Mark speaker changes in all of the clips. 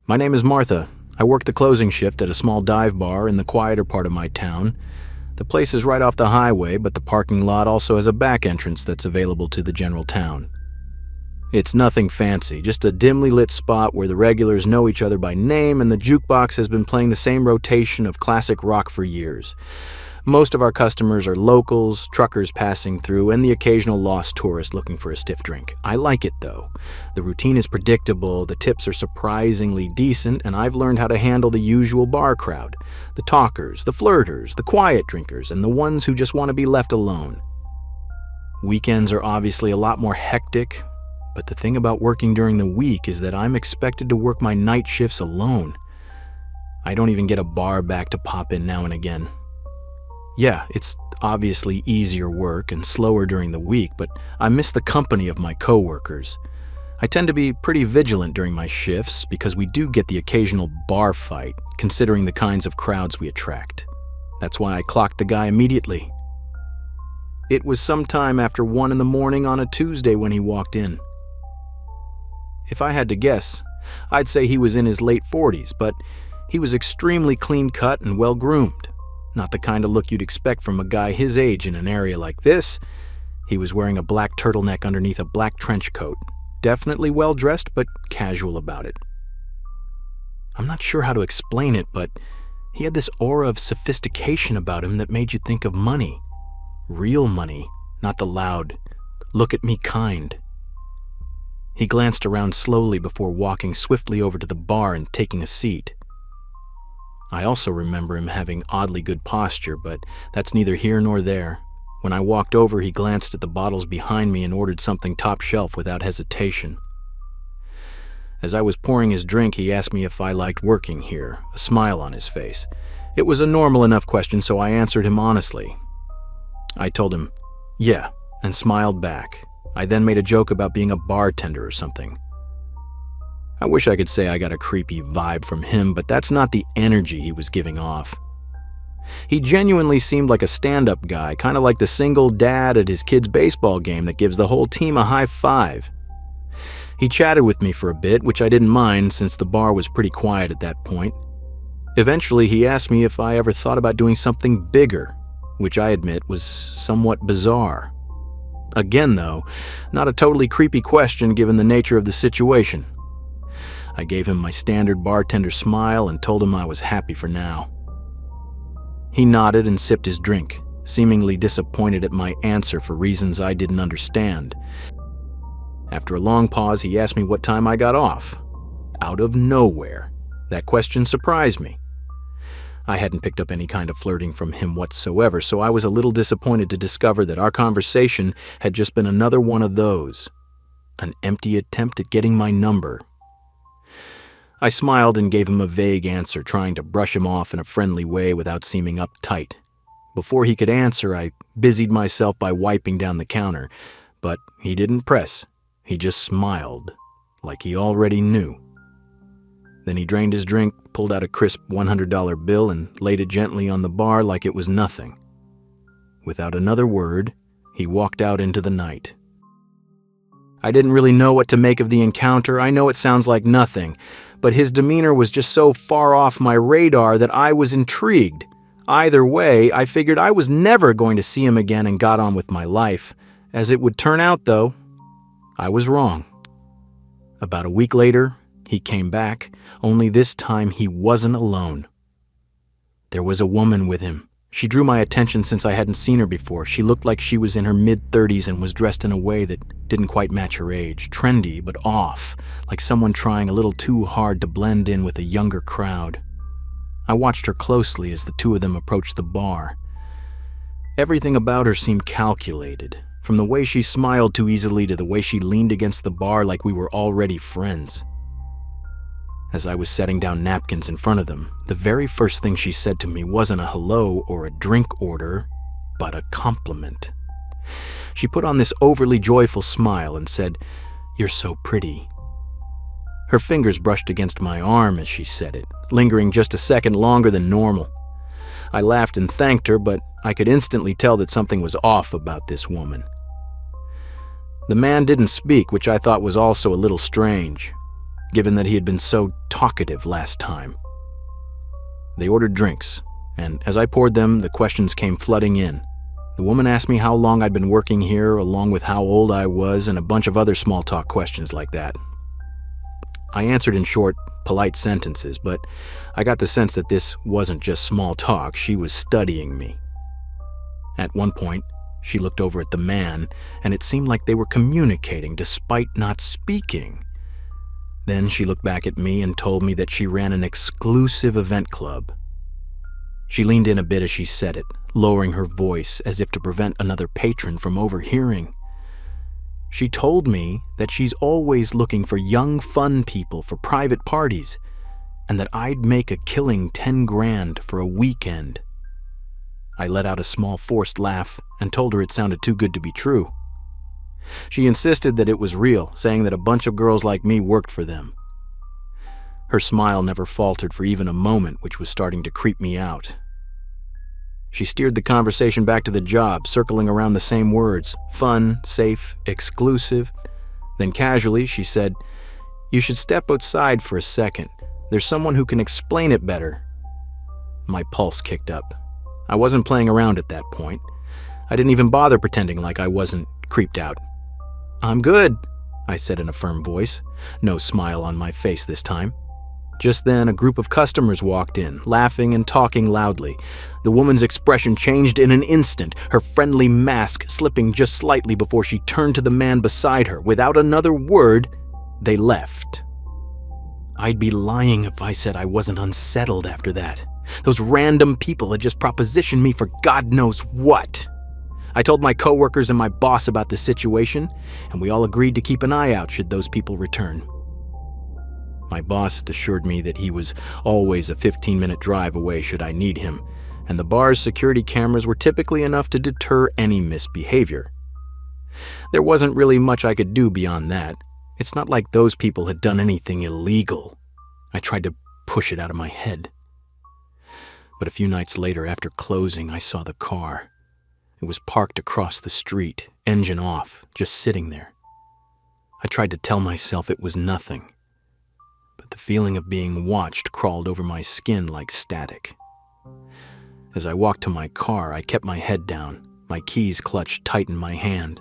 Speaker 1: My name is Martha. I work the closing shift at a small dive bar in the quieter part of my town. The place is right off the highway, but the parking lot also has a back entrance that's available to the general town. It's nothing fancy, just a dimly lit spot where the regulars know each other by name, and the jukebox has been playing the same rotation of classic rock for years. Most of our customers are locals, truckers passing through, and the occasional lost tourist looking for a stiff drink. I like it, though. The routine is predictable, the tips are surprisingly decent, and I've learned how to handle the usual bar crowd. The talkers, the flirters, the quiet drinkers, and the ones who just want to be left alone. Weekends are obviously a lot more hectic, but the thing about working during the week is that I'm expected to work my night shifts alone. I don't even get a bar back to pop in now and again. Yeah, it's obviously easier work and slower during the week, but I miss the company of my coworkers. I tend to be pretty vigilant during my shifts because we do get the occasional bar fight, considering the kinds of crowds we attract. That's why I clocked the guy immediately. It was sometime after 1 a.m. on a Tuesday when he walked in. If I had to guess, I'd say he was in his late 40s, but he was extremely clean-cut and well-groomed. Not the kind of look you'd expect from a guy his age in an area like this. He was wearing a black turtleneck underneath a black trench coat. Definitely well-dressed, but casual about it. I'm not sure how to explain it, but he had this aura of sophistication about him that made you think of money. Real money, not the loud, look-at-me kind. He glanced around slowly before walking swiftly over to the bar and taking a seat. I also remember him having oddly good posture, but that's neither here nor there. When I walked over, he glanced at the bottles behind me and ordered something top shelf without hesitation. As I was pouring his drink, he asked me if I liked working here, a smile on his face. It was a normal enough question, so I answered him honestly. I told him, yeah, and smiled back. I then made a joke about being a bartender or something. I wish I could say I got a creepy vibe from him, but that's not the energy he was giving off. He genuinely seemed like a stand-up guy, kind of like the single dad at his kid's baseball game that gives the whole team a high five. He chatted with me for a bit, which I didn't mind since the bar was pretty quiet at that point. Eventually, he asked me if I ever thought about doing something bigger, which I admit was somewhat bizarre. Again, though, not a totally creepy question given the nature of the situation. I gave him my standard bartender smile and told him I was happy for now. He nodded and sipped his drink, seemingly disappointed at my answer for reasons I didn't understand. After a long pause, he asked me what time I got off. Out of nowhere. That question surprised me. I hadn't picked up any kind of flirting from him whatsoever, so I was a little disappointed to discover that our conversation had just been another one of those. An empty attempt at getting my number. I smiled and gave him a vague answer, trying to brush him off in a friendly way without seeming uptight. Before he could answer, I busied myself by wiping down the counter, but he didn't press. He just smiled, like he already knew. Then he drained his drink, pulled out a crisp $100 bill, and laid it gently on the bar like it was nothing. Without another word, he walked out into the night. I didn't really know what to make of the encounter. I know it sounds like nothing, but his demeanor was just so far off my radar that I was intrigued. Either way, I figured I was never going to see him again and got on with my life. As it would turn out, though, I was wrong. About a week later, he came back, only this time he wasn't alone. There was a woman with him. She drew my attention since I hadn't seen her before. She looked like she was in her mid-30s and was dressed in a way that didn't quite match her age. Trendy, but off, like someone trying a little too hard to blend in with a younger crowd. I watched her closely as the two of them approached the bar. Everything about her seemed calculated, from the way she smiled too easily to the way she leaned against the bar like we were already friends. As I was setting down napkins in front of them, the very first thing she said to me wasn't a hello or a drink order, but a compliment. She put on this overly joyful smile and said, "You're so pretty." Her fingers brushed against my arm as she said it, lingering just a second longer than normal. I laughed and thanked her, but I could instantly tell that something was off about this woman. The man didn't speak, which I thought was also a little strange. given that he had been so talkative last time. They ordered drinks, and as I poured them, the questions came flooding in. The woman asked me how long I'd been working here, along with how old I was, and a bunch of other small talk questions like that. I answered in short, polite sentences, but I got the sense that this wasn't just small talk, she was studying me. At one point, she looked over at the man, and it seemed like they were communicating despite not speaking. Then she looked back at me and told me that she ran an exclusive event club. She leaned in a bit as she said it, lowering her voice as if to prevent another patron from overhearing. She told me that she's always looking for young, fun people for private parties, and that I'd make a killing 10 grand for a weekend. I let out a small forced laugh and told her it sounded too good to be true. She insisted that it was real, saying that a bunch of girls like me worked for them. Her smile never faltered for even a moment, which was starting to creep me out. She steered the conversation back to the job, circling around the same words: fun, safe, exclusive. Then casually, she said, "You should step outside for a second. There's someone who can explain it better." My pulse kicked up. I wasn't playing around at that point. I didn't even bother pretending like I wasn't creeped out. "I'm good," I said in a firm voice, no smile on my face this time. Just then, a group of customers walked in, laughing and talking loudly. The woman's expression changed in an instant, her friendly mask slipping just slightly before she turned to the man beside her. Without another word, they left. I'd be lying if I said I wasn't unsettled after that. Those random people had just propositioned me for God knows what. I told my coworkers and my boss about the situation, and we all agreed to keep an eye out should those people return. My boss assured me that he was always a 15-minute drive away should I need him, and the bar's security cameras were typically enough to deter any misbehavior. There wasn't really much I could do beyond that. It's not like those people had done anything illegal. I tried to push it out of my head. But a few nights later, after closing, I saw the car. It was parked across the street, engine off, just sitting there. I tried to tell myself it was nothing, but the feeling of being watched crawled over my skin like static. As I walked to my car, I kept my head down, my keys clutched tight in my hand.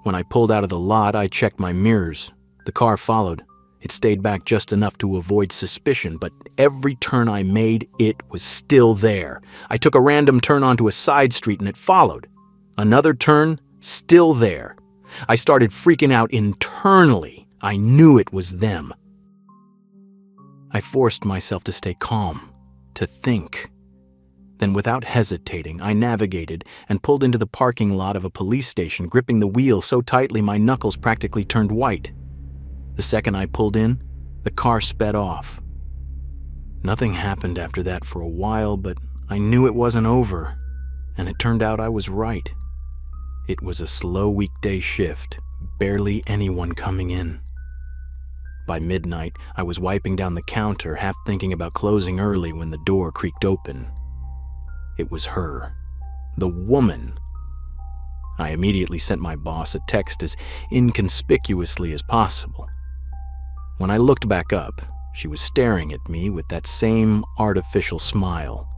Speaker 1: When I pulled out of the lot, I checked my mirrors. The car followed. It stayed back just enough to avoid suspicion, but every turn I made, it was still there. I took a random turn onto a side street and it followed. Another turn, still there. I started freaking out internally. I knew it was them. I forced myself to stay calm, to think. Then without hesitating, I navigated and pulled into the parking lot of a police station, gripping the wheel so tightly my knuckles practically turned white. The second I pulled in, the car sped off. Nothing happened after that for a while, but I knew it wasn't over, and it turned out I was right. It was a slow weekday shift, barely anyone coming in. By midnight, I was wiping down the counter, half thinking about closing early when the door creaked open. It was her, the woman. I immediately sent my boss a text as inconspicuously as possible. When I looked back up, she was staring at me with that same artificial smile.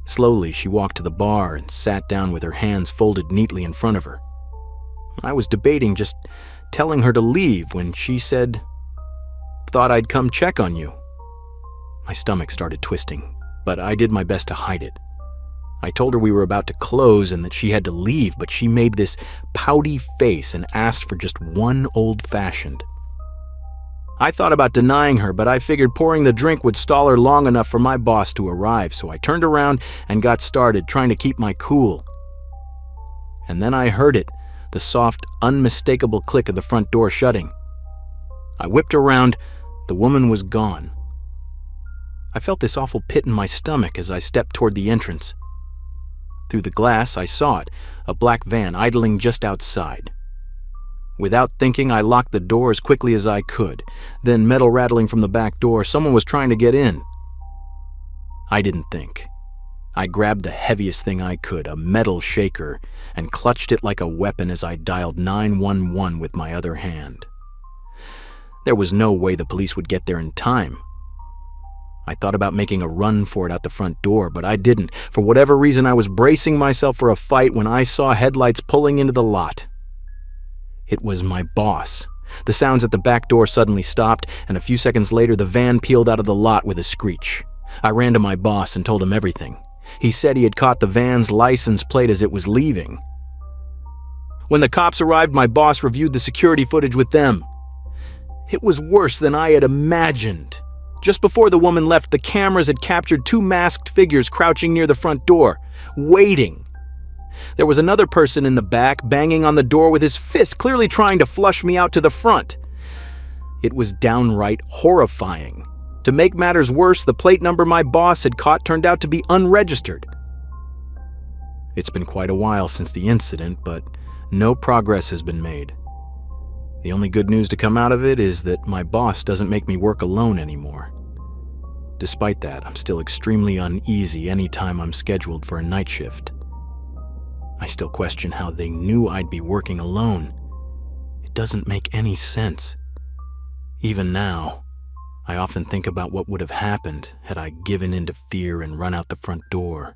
Speaker 1: Slowly, she walked to the bar and sat down with her hands folded neatly in front of her. I was debating just telling her to leave when she said, "Thought I'd come check on you." My stomach started twisting, but I did my best to hide it. I told her we were about to close and that she had to leave, but she made this pouty face and asked for just one old-fashioned. I thought about denying her, but I figured pouring the drink would stall her long enough for my boss to arrive, so I turned around and got started, trying to keep my cool. And then I heard it, the soft, unmistakable click of the front door shutting. I whipped around. The woman was gone. I felt this awful pit in my stomach as I stepped toward the entrance. Through the glass, I saw it, a black van idling just outside. Without thinking, I locked the door as quickly as I could. Then, metal rattling from the back door, someone was trying to get in. I didn't think. I grabbed the heaviest thing I could, a metal shaker, and clutched it like a weapon as I dialed 911 with my other hand. There was no way the police would get there in time. I thought about making a run for it out the front door, but I didn't. For whatever reason, I was bracing myself for a fight when I saw headlights pulling into the lot. It was my boss. The sounds at the back door suddenly stopped, and a few seconds later, the van peeled out of the lot with a screech. I ran to my boss and told him everything. He said he had caught the van's license plate as it was leaving. When the cops arrived, my boss reviewed the security footage with them. It was worse than I had imagined. Just before the woman left, the cameras had captured two masked figures crouching near the front door, waiting. There was another person in the back, banging on the door with his fist, clearly trying to flush me out to the front. It was downright horrifying. To make matters worse, the plate number my boss had caught turned out to be unregistered. It's been quite a while since the incident, but no progress has been made. The only good news to come out of it is that my boss doesn't make me work alone anymore. Despite that, I'm still extremely uneasy anytime I'm scheduled for a night shift. I still question how they knew I'd be working alone. It doesn't make any sense. Even now, I often think about what would have happened had I given in to fear and run out the front door.